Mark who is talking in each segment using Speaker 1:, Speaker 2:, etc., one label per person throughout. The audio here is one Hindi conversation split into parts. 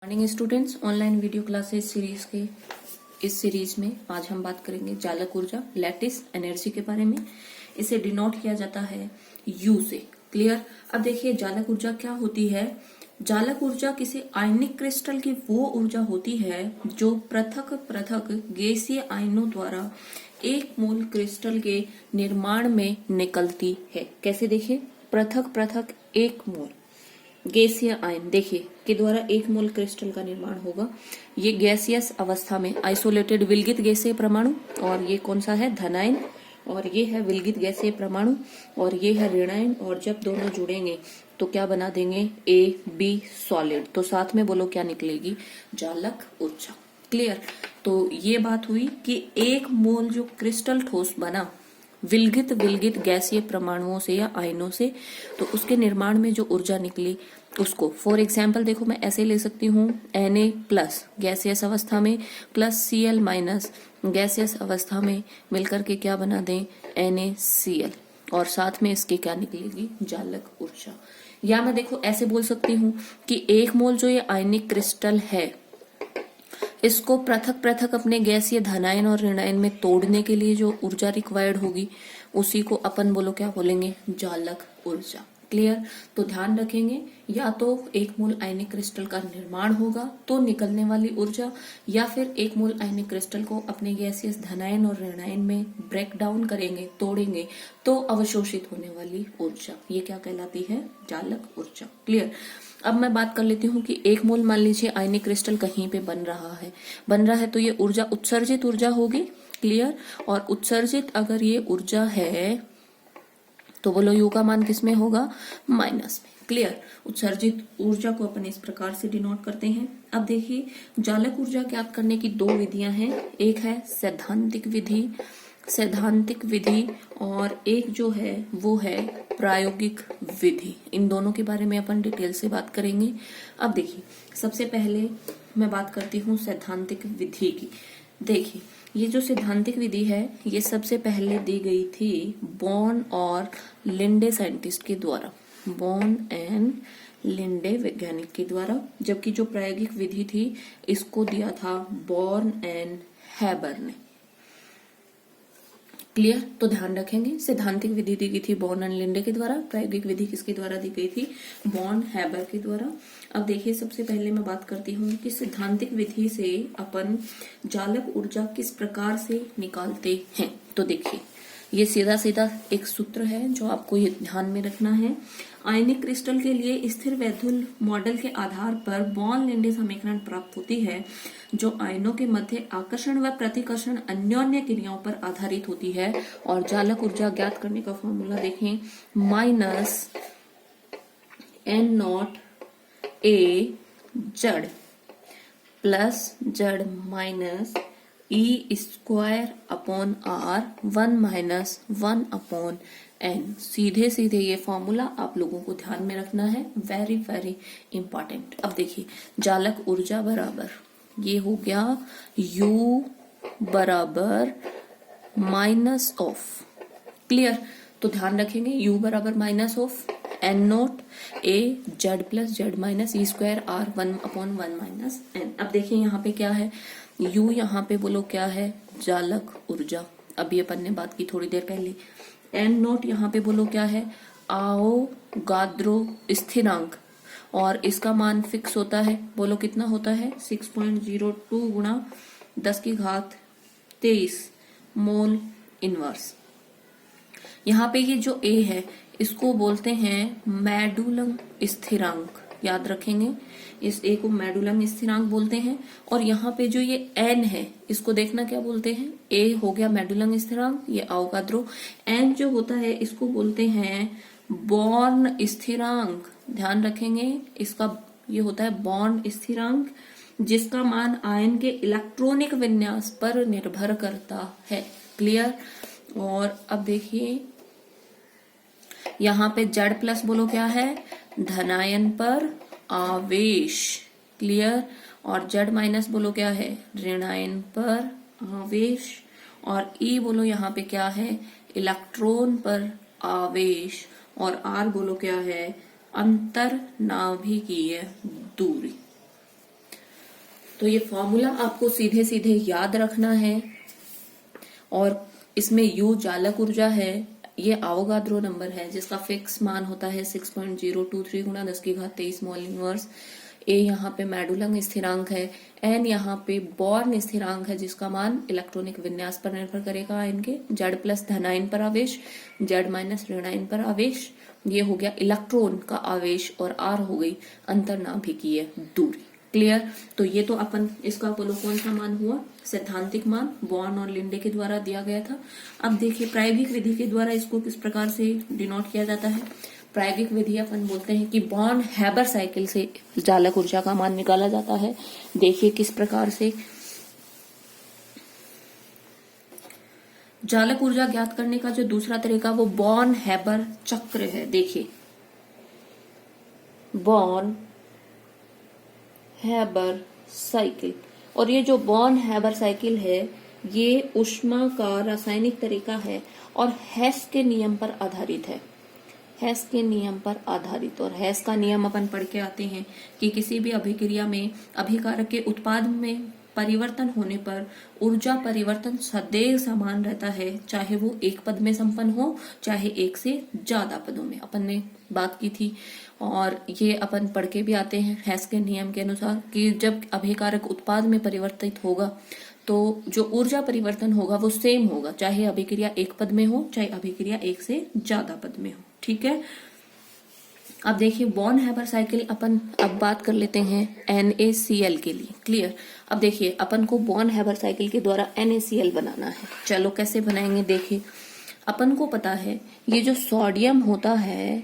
Speaker 1: Morning students, online video classes series के इस सीरीज में आज हम बात करेंगे चालक ऊर्जा लैटिस एनर्जी के बारे में। इसे डिनोट किया जाता है यू से। क्लियर। अब देखिए चालक ऊर्जा क्या होती है। चालक ऊर्जा किसी आयनिक क्रिस्टल की वो ऊर्जा होती है जो पृथक पृथक गैसीय आयनों द्वारा एक मूल क्रिस्टल के निर्माण में निकलती है। कैसे देखिए, पृथक पृथक एक मूल गैसीय आयन देखिए के द्वारा एक मोल क्रिस्टल का निर्माण होगा। ये गैसियस अवस्था में आइसोलेटेड विलगित गैसीय परमाणु, और ये कौन सा है, धनायन, और ये है विलगित गैसीय परमाणु, और ये है ऋणायन। और जब दोनों जुड़ेंगे तो क्या बना देंगे, ए बी सॉलिड। तो साथ में बोलो क्या निकलेगी, चालक ऊर्जा। क्लियर। तो ये बात हुई कि एक मोल जो क्रिस्टल ठोस बना विलगित विलगित गैसीय परमाणुओं से या आयनों से, तो उसके निर्माण में जो ऊर्जा निकली उसको फॉर एग्जाम्पल देखो मैं ऐसे ले सकती हूँ, Na प्लस गैसियस अवस्था में प्लस Cl माइनस गैसियस अवस्था में मिलकर के क्या बना दें, NaCl, और साथ में इसके क्या निकलेगी, चालक ऊर्जा। या मैं देखो ऐसे बोल सकती हूँ कि एक मोल जो ये आयनिक क्रिस्टल है इसको पृथक पृथक अपने गैसीय धनायन और ऋणायन में तोड़ने के लिए जो ऊर्जा रिक्वायर्ड होगी उसी को अपन बोलो क्या बोलेंगे, चालक ऊर्जा। क्लियर। तो ध्यान रखेंगे, या तो एक मूल आयनिक क्रिस्टल का निर्माण होगा तो निकलने वाली ऊर्जा, या फिर एक मूल आयनिक क्रिस्टल को अपने गैसीय धनायन और ऋणायन में ब्रेक डाउन करेंगे, तोड़ेंगे तो अवशोषित होने वाली ऊर्जा, ये क्या कहलाती है, चालक ऊर्जा। क्लियर। अब मैं बात कर लेती हूँ कि एक मोल मान लीजिए आयनिक क्रिस्टल कहीं पे बन रहा है तो ये ऊर्जा उत्सर्जित ऊर्जा होगी। क्लियर। और उत्सर्जित अगर ये ऊर्जा है तो बोलो यू का मान किस में होगा, माइनस में। क्लियर। उत्सर्जित ऊर्जा को अपन इस प्रकार से डिनोट करते हैं। अब देखिए चालक ऊर्जा ज्ञात करने की दो विधियां हैं, एक है सैद्धांतिक विधि और एक जो है वो है प्रायोगिक विधि। इन दोनों के बारे में अपन डिटेल से बात करेंगे। अब देखिए सबसे पहले मैं बात करती हूँ सैद्धांतिक विधि की। देखिए ये जो सैद्धांतिक विधि है ये सबसे पहले दी गई थी बॉर्न और लिंडे साइंटिस्ट के द्वारा, बॉर्न एंड लिंडे वैज्ञानिक के द्वारा, जबकि जो प्रायोगिक विधि थी इसको दिया था बॉर्न एंड हैबर ने। क्लियर। तो ध्यान रखेंगे, सैद्धांतिक विधि दी गई थी बॉर्न एंड लिंडे के द्वारा, प्रायोगिक विधि किसके द्वारा दी गई थी, बॉर्न हैबर के द्वारा। अब देखिए सबसे पहले मैं बात करती हूँ कि सैद्धांतिक विधि से अपन चालक ऊर्जा किस प्रकार से निकालते हैं। तो देखिए ये सीधा सीधा एक सूत्र है जो आपको ये ध्यान में रखना है। आयनिक क्रिस्टल के लिए स्थिर वैद्युल मॉडल के आधार पर बॉर्न लिंडे समीकरण प्राप्त होती है जो आयनों के मध्य आकर्षण व प्रतिकर्षण अन्योन्य क्रियाओं पर आधारित होती है। और चालक ऊर्जा ज्ञात करने का फॉर्मूला देखें, माइनस N0 A जड़ प्लस जड़ minus E square upon R 1 minus 1 upon N। सीधे सीधे ये फॉर्मूला आप लोगों को ध्यान में रखना है, वेरी वेरी इंपॉर्टेंट। अब देखिए चालक ऊर्जा बराबर ये हो गया U बराबर माइनस ऑफ। क्लियर। तो ध्यान रखेंगे U बराबर minus of N0 A Z plus Z minus E square R 1 upon 1 minus N। अब देखिए यहाँ पे क्या है, U यहाँ पे बोलो क्या है, चालक ऊर्जा। अभी अपन ने बात की थोड़ी देर पहले। N0 यहाँ पे बोलो क्या है, आवोगाद्रो स्थिरांक, और इसका मान फिक्स होता है, बोलो कितना होता है, 6.02 गुणा 10 की घात 23 मोल इनवर्स। यहाँ पे ये जो A है इसको बोलते हैं मेडुलम स्थिरांक, याद रखेंगे इस A को मेडुलम स्थिरांक बोलते हैं। और यहाँ पे जो ये N है इसको देखना क्या बोलते हैं, A हो गया मेडुलम स्थिरांक, ये अवोगाद्रो। N जो होता है इसको बोलते हैं बॉर्न स्थिरांक, ध्यान रखेंगे इसका ये होता है बॉर्न स्थिरांक, जिसका मान आयन के इलेक्ट्रॉनिक विन्यास पर निर्भर करता है। क्लियर। और अब देखिए यहाँ पे जेड प्लस बोलो क्या है, धनायन पर आवेश। क्लियर। और जेड माइनस बोलो क्या है, ऋणायन पर आवेश। और ई बोलो यहाँ पे क्या है, इलेक्ट्रॉन पर आवेश। और आर बोलो क्या है, अंतर नाभिकीय दूरी। तो ये फॉर्मूला आपको सीधे सीधे याद रखना है। और इसमें U चालक ऊर्जा है, ये अवोगाद्रो नंबर है जिसका फिक्स मान होता है 6.023 गुणा 10⁻23 मोल इनवर्स। ए यहाँ पे मेडुलम स्थिरांक है, एन यहाँ पे बॉर्न स्थिरांक है जिसका मान इलेक्ट्रॉनिक विन्यास पर निर्भर करेगा आयन के। जेड प्लस धनायन पर आवेश, जेड माइनस ऋणायन पर आवेश, ये हो गया इलेक्ट्रॉन का आवेश, और आर हो गई अंतर्नाभिकीय दूरी। क्लियर। तो ये तो अपन इसका बोलो कौन सा मान हुआ, सैद्धांतिक मान बॉर्न और लिंडे के द्वारा दिया गया था। अब देखिए प्रायोगिक विधि के द्वारा इसको किस प्रकार से डिनोट किया जाता है। प्रायोगिक विधि अपन बोलते हैं कि बॉर्न हैबर साइकिल से चालक ऊर्जा का मान निकाला जाता है। देखिए किस प्रकार से चालक ऊर्जा ज्ञात करने का जो दूसरा तरीका वो बॉर्न हैबर चक्र है। देखिए बॉर्न हैबर साइकिल, और ये जो बॉर्न हैबर साइकिल है ये ऊष्मा का रासायनिक तरीका है और हेस के नियम पर आधारित है। हेस के नियम पर आधारित, और हेस का नियम अपन पढ़ के आते हैं कि किसी भी अभिक्रिया में अभिकारक के उत्पाद में परिवर्तन होने पर ऊर्जा परिवर्तन सदैव समान रहता है, चाहे वो एक पद में संपन्न हो चाहे एक से ज्यादा पदों में। अपन ने बात की थी और ये अपन पढ़ के भी आते हैं हेस के नियम के अनुसार कि जब अभिकारक उत्पाद में परिवर्तित होगा तो जो ऊर्जा परिवर्तन होगा वो सेम होगा, चाहे अभिक्रिया एक पद में हो चाहे अभिक्रिया एक से ज्यादा पद में हो। ठीक है। अब देखिए बॉर्न हैबर साइकिल अपन अब बात कर लेते हैं NaCl के लिए। क्लियर। अब देखिए अपन को बॉर्न हैबर साइकिल के द्वारा NaCl बनाना है। चलो कैसे बनाएंगे। देखिए अपन को पता है ये जो सोडियम होता है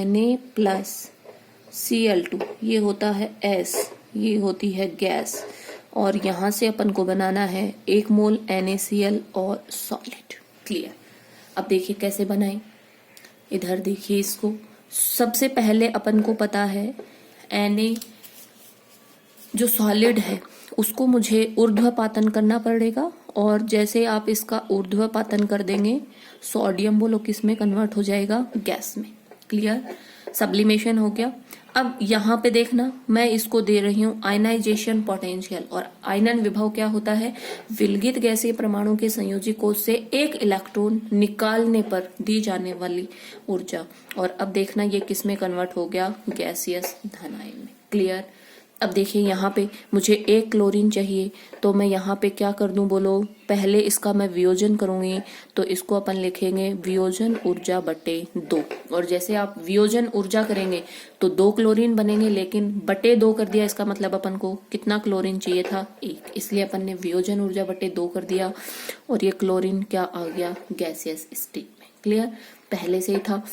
Speaker 1: Na+Cl2 ये होता है S, ये होती है गैस, और यहां से अपन को बनाना है 1 मोल NaCl और सॉलिड। क्लियर। अब देखिए कैसे बनाएं। इधर देखिए इसको सबसे पहले अपन को पता है Na जो सॉलिड है उसको मुझे ऊर्ध्वपातन करना पड़ेगा, और जैसे आप इसका ऊर्ध्वपातन कर देंगे सोडियम बोलो किस में कन्वर्ट हो जाएगा, गैस में। क्लियर। सब्लिमेशन हो गया। अब यहाँ पे देखना मैं इसको दे रही हूँ आयनाइजेशन पोटेंशियल, और आयनन विभव क्या होता है, विलगित गैसीय परमाणु के संयोजी कोष से एक इलेक्ट्रॉन निकालने पर दी जाने वाली ऊर्जा। और अब देखना ये किस में कन्वर्ट हो गया, गैसियस धनायन में। क्लियर। अब देखिए यहाँ पे मुझे 1 क्लोरीन चाहिए, तो मैं यहाँ पे क्या कर दूं बोलो, पहले इसका मैं वियोजन करूंगी, तो इसको अपन लिखेंगे वियोजन ऊर्जा बटे 2। और जैसे आप वियोजन ऊर्जा करेंगे तो 2 क्लोरीन बनेंगे, लेकिन बटे 2 कर दिया, इसका मतलब अपन को कितना क्लोरीन चाहिए था, 1, इसलिए अपन ने वियोजन ऊर्जा बटे 2 कर दिया, और ये क्लोरीन क्या आ गया, गैसियस स्टेट में। क्लियर। पहले से ही था।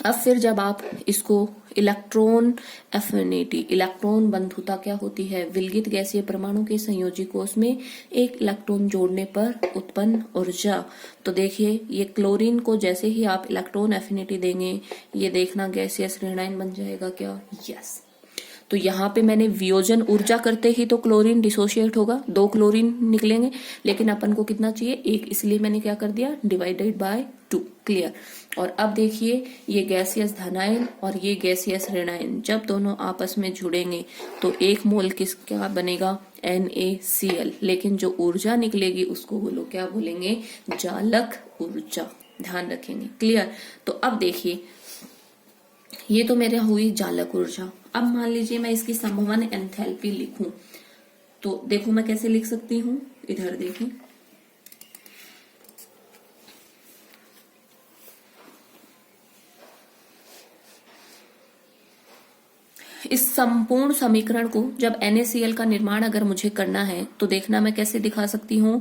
Speaker 1: अब फिर जब आप इसको इलेक्ट्रॉन एफिनिटी, इलेक्ट्रॉन बंधुता क्या होती है, विलगित गैसीय परमाणु के संयोजी कोष में एक इलेक्ट्रॉन जोड़ने पर उत्पन्न ऊर्जा। तो देखिए ये क्लोरीन को जैसे ही आप इलेक्ट्रॉन एफिनिटी देंगे ये देखना गैसियस ऋणायन बन जाएगा क्या, यस। तो यहाँ पे मैंने वियोजन ऊर्जा करते ही तो क्लोरीन डिसोशिएट होगा, 2 क्लोरीन निकलेंगे, लेकिन अपन को कितना चाहिए, 1, इसलिए मैंने क्या कर दिया, डिवाइडेड बाय 2। क्लियर। और अब देखिए ये गैसियस धनायन और ये गैसियस ऋणायन जब दोनों आपस में जुड़ेंगे तो 1 मोल किस क्या बनेगा, NaCl, लेकिन जो ऊर्जा निकलेगी उसको बोलो क्या बोलेंगे, चालक ऊर्जा। ध्यान रखेंगे। क्लियर। तो अब देखिए ये तो मेरा हुई चालक ऊर्जा। अब मान लीजिए मैं इसकी संवहन एंथैल्पी लिखूं, तो देखो मैं कैसे लिख सकती हूं, इधर देखिए इस संपूर्ण समीकरण को जब NaCl का निर्माण अगर मुझे करना है तो देखना मैं कैसे दिखा सकती हूं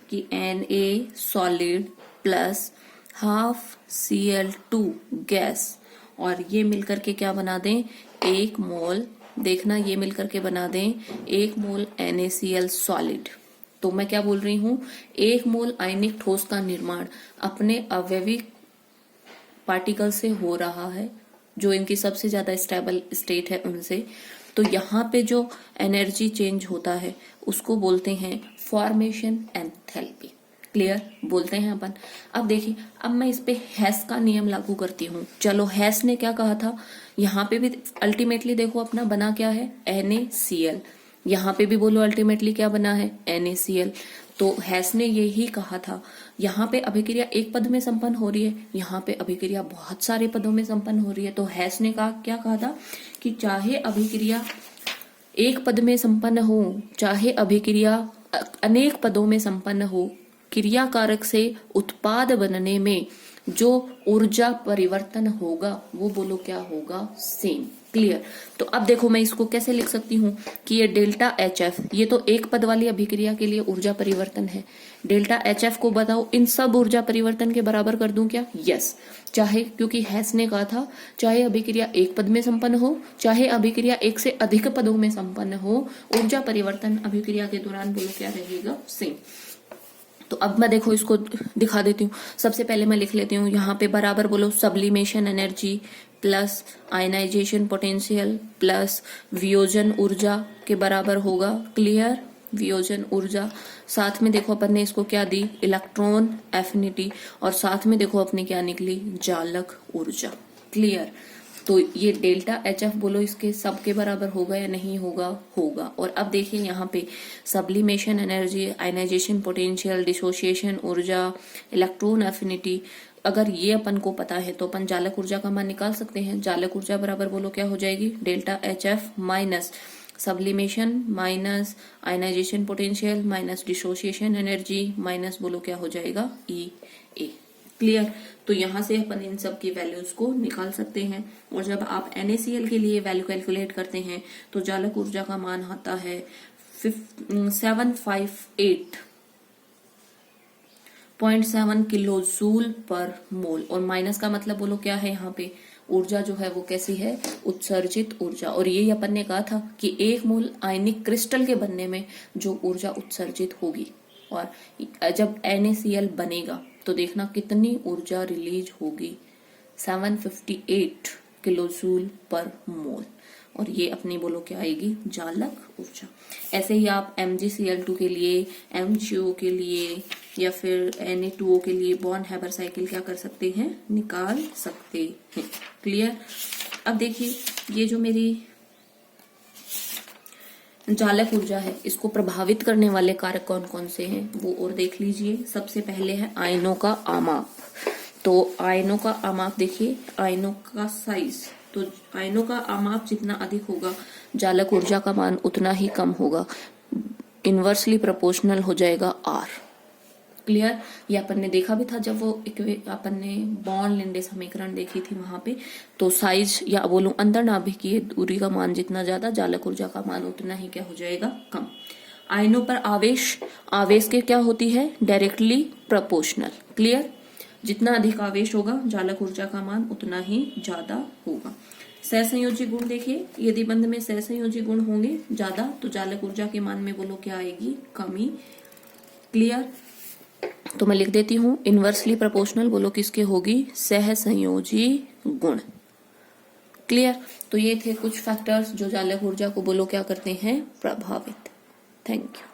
Speaker 1: कि Na solid plus half Cl2 gas, और ये मिलकर के क्या बना दें, 1 मोल, देखना ये मिलकर के बना दें 1 मोल NaCl सॉलिड। तो मैं क्या बोल रही हूं, 1 मोल आयनिक ठोस का निर्माण अपने अवयविक पार्टिकल से हो रहा है, जो इनकी सबसे ज्यादा स्टेबल स्टेट है उनसे। तो यहाँ पे जो एनर्जी चेंज होता है उसको बोलते हैं फॉर्मेशन एंथैल्पी। क्लियर बोलते हैं अपन। अब देखिए अब मैं इस पे हेस का नियम लागू करती हूँ। चलो हेस ने क्या कहा था, यहाँ पे भी अल्टीमेटली देखो अपना बना क्या है, NaCl। यहाँ पे भी बोलो अल्टीमेटली क्या बना है, NaCl। तो हेस ने यही कहा था, यहाँ पे अभिक्रिया एक पद में संपन्न हो रही है, यहाँ पे अभिक्रिया बहुत सारे पदों में संपन्न हो रही है। तो हेस ने क्या कहा था कि चाहे अभिक्रिया एक पद में संपन्न हो, चाहे अभिक्रिया अनेक पदों में संपन्न हो, क्रियाकारक से उत्पाद बनने में जो ऊर्जा परिवर्तन होगा वो बोलो क्या होगा, सेम। क्लियर। तो अब देखो मैं इसको कैसे लिख सकती हूँ कि ये डेल्टा HF, ये तो एक पद वाली अभिक्रिया के लिए ऊर्जा परिवर्तन है। डेल्टा HF को बताओ इन सब ऊर्जा परिवर्तन के बराबर कर दूं क्या, यस। चाहे, क्योंकि हेस ने कहा था चाहे अभिक्रिया एक पद में संपन्न हो, चाहे अभिक्रिया एक से अधिक पदों में संपन्न हो, ऊर्जा परिवर्तन अभिक्रिया के दौरान बोलो क्या रहेगा, सेम। तो अब मैं देखो इसको दिखा देती हूँ। सबसे पहले मैं लिख लेती हूँ यहाँ पे बराबर बोलो sublimation energy plus ionisation potential plus वियोजन ऊर्जा के बराबर होगा। क्लियर। वियोजन ऊर्जा, साथ में देखो अपन ने इसको क्या दी, इलेक्ट्रॉन एफिनिटी, और साथ में देखो अपनी क्या निकली, जालक ऊर्जा। क्लियर। तो ये डेल्टा HF बोलो इसके सब के बराबर होगा या नहीं होगा, होगा। और अब देखिए यहाँ पे sublimation energy, ionization potential, dissociation ऊर्जा, इलेक्ट्रॉन एफिनिटी, अगर ये अपन को पता है तो अपन जालक ऊर्जा का मान निकाल सकते हैं। जालक ऊर्जा बराबर बोलो क्या हो जाएगी, delta HF minus sublimation minus ionization potential minus dissociation energy minus बोलो क्या हो जाएगा, EA। क्लियर। तो यहां से अपन इन सब की वैल्यूज को निकाल सकते हैं। और जब आप NaCl के लिए वैल्यू कैलकुलेट करते हैं तो जालक ऊर्जा का मान आता है 758.7 किलो जूल पर मोल। और माइनस का मतलब बोलो क्या है, यहाँ पे ऊर्जा जो है वो कैसी है, उत्सर्जित ऊर्जा। और यही अपन ने कहा था कि एक मोल आयनिक क्रिस्टल के बनने में जो ऊर्जा उत्सर्जित होगी, और जब NaCl बनेगा तो देखना कितनी ऊर्जा रिलीज होगी, 758 किलो जूल पर मोल। और ये अपनी बोलो क्या आएगी, जालक ऊर्जा। ऐसे ही आप MgCl2 के लिए, MgO के लिए या फिर Na2O के लिए बॉन्ड हैबर साइकिल क्या कर सकते हैं, निकाल सकते हैं। क्लियर। अब देखिए ये जो मेरी जालक ऊर्जा है इसको प्रभावित करने वाले कारक कौन कौन से हैं वो और देख लीजिए। सबसे पहले है आयनों का आमाप। तो आयनों का आमाप देखिए, आयनों का साइज, तो आयनों का आमाप जितना अधिक होगा जालक ऊर्जा का मान उतना ही कम होगा, इनवर्सली प्रोपोर्शनल हो जाएगा R। क्लियर। ये अपन ने देखा भी था जब वो अपन ने बॉर्न लिंडे समीकरण देखी थी वहां पे। तो साइज या बोलूं अंतर्नाभिकीय दूरी का मान जितना ज्यादा जालक ऊर्जा का मान उतना ही क्या हो जाएगा, कम। आयनों पर आवेश के क्या होती है, डायरेक्टली प्रोपोर्शनल। क्लियर। जितना अधिक आवेश होगा जालक ऊर्जा का मान उतना ही ज्यादा होगा। सहसंयोजी गुण देखिए, यदि बंध में सहसंयोजी गुण होंगे ज्यादा तो जालक ऊर्जा के मान में बोलो क्या आएगी, कमी। क्लियर। तो मैं लिख देती हूं इनवर्सली प्रोपोर्शनल बोलो किसके होगी, सहसंयोजी गुण। क्लियर। तो ये थे कुछ फैक्टर्स जो जालक ऊर्जा को बोलो क्या करते हैं, प्रभावित। Thank you.